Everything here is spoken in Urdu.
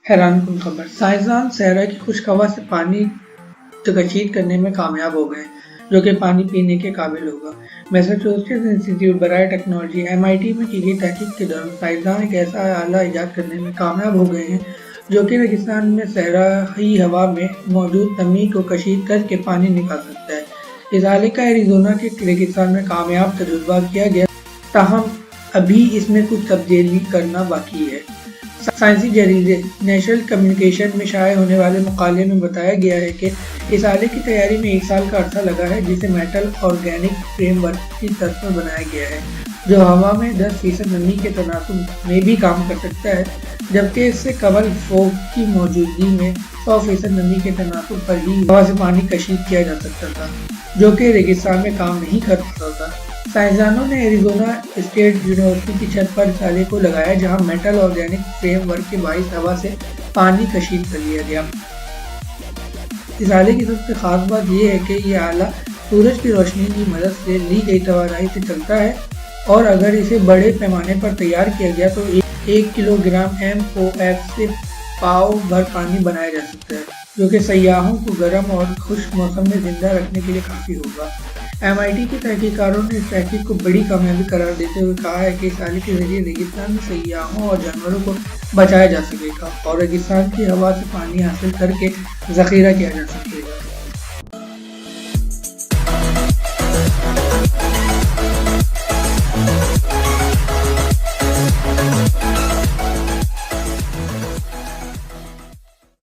حیران کن خبر، سائنسدان صحرا کی خشک ہوا سے پانی کشید کرنے میں کامیاب ہو گئے جو کہ پانی پینے کے قابل ہوگا۔ میساچوسٹس انسٹی ٹیوٹ برائے ٹیکنالوجی MIT میں کی گئی تحقیق کے دوران سائنسدان ایک ایسا آلہ ایجاد کرنے میں کامیاب ہو گئے ہیں جو کہ ریگستان میں صحرائی ہوا میں موجود نمی کو کشید کر کے پانی نکال سکتا ہے۔ اس آلے کا ایریزونا کے ریگستان میں کامیاب تجربہ کیا گیا، تاہم ابھی اس میں کچھ تبدیلی کرنا باقی ہے۔ سائنسی جریدے نیچرل کمیونیکیشن میں شائع ہونے والے مقالے میں بتایا گیا ہے کہ اس آلے کی تیاری میں 1 سال کا عرصہ لگا ہے، جسے میٹل آرگینک فریم ورک کی طرف میں بنایا گیا ہے جو ہوا میں 10% نمی کے تناسب میں بھی کام کر سکتا ہے، جبکہ اس سے قبل فوگ کی موجودگی میں 100% نمی کے تناسب پر ہی ہوا سے پانی کشید کیا جا سکتا تھا، جو کہ ریگستان میں کام نہیں کر سکتا تھا۔ سائنسدانوں نے ایریزونا اسٹیٹ یونیورسٹی کی چھت پر اس آلے کو لگایا جہاں میٹل آرگینک فریم ورک کے باعث ہوا سے پانی کشید کر لیا گیا۔ اس آلے کی سب سے خاص بات یہ ہے کہ یہ آلہ سورج کی روشنی کی مدد سے لی گئی توانائی سے چلتا ہے، اور اگر اسے بڑے پیمانے پر تیار کیا گیا تو 1 کلو گرام MOF سے پاؤ بھر پانی بنایا جا سکتا ہے، جو کہ سیاحوں کو گرم اور خشک موسم میں زندہ رکھنے کے لیے کافی ہوگا۔ MIT کے تحقیقاتوں نے اس تحقیق کو بڑی کامیابی قرار دیتے ہوئے کہا ہے کہ اس آلے کے ذریعے ریگستان میں سیاحوں اور جانوروں کو بچایا جا سکے گا اور ریگستان کی ہوا سے پانی حاصل کر کے ذخیرہ کیا جا سکے گا۔